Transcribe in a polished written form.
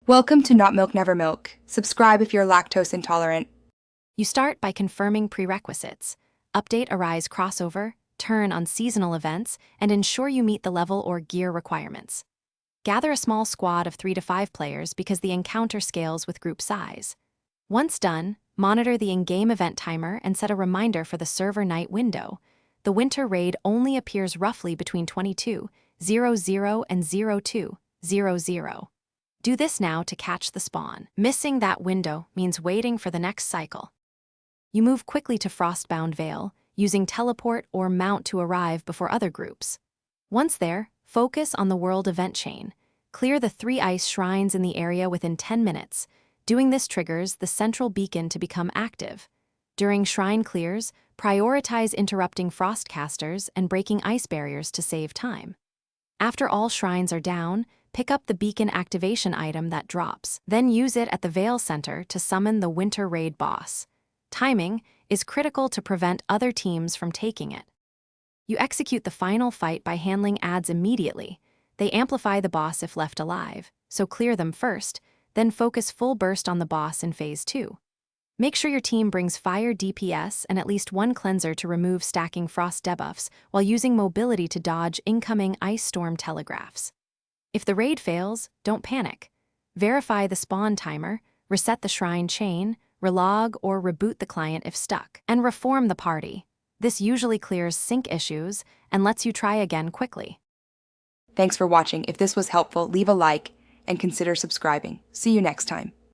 Welcome to Not Milk Never Milk. Subscribe if you're lactose intolerant. You start by confirming prerequisites. Update Arise crossover, turn on seasonal events, and ensure you meet the level or gear requirements. Gather a small squad of 3 to 5 players because the encounter scales with group size. Once done, monitor the in-game event timer and set a reminder for the server night window. The winter raid only appears roughly between 22:00 and 02:00. Do this now to catch the spawn. Missing that window means waiting for the next cycle. You move quickly to Frostbound Vale, using teleport or mount to arrive before other groups. Once there, focus on the world event chain. Clear the 3 ice shrines in the area within 10 minutes. Doing this triggers the central beacon to become active. During shrine clears, prioritize interrupting frostcasters and breaking ice barriers to save time. After all shrines are down, pick up the beacon activation item that drops. Then use it at the Vale Center to summon the Winter Raid boss. Timing is critical to prevent other teams from taking it. You execute the final fight by handling adds immediately. They amplify the boss if left alive, so clear them first, then focus full burst on the boss in Phase 2. Make sure your team brings fire DPS and at least 1 cleanser to remove stacking frost debuffs while using mobility to dodge incoming ice storm telegraphs. If the raid fails, don't panic. Verify the spawn timer, reset the shrine chain, relog or reboot the client if stuck, and reform the party. This usually clears sync issues and lets you try again quickly. Thanks for watching. If this was helpful, leave a like and consider subscribing. See you next time.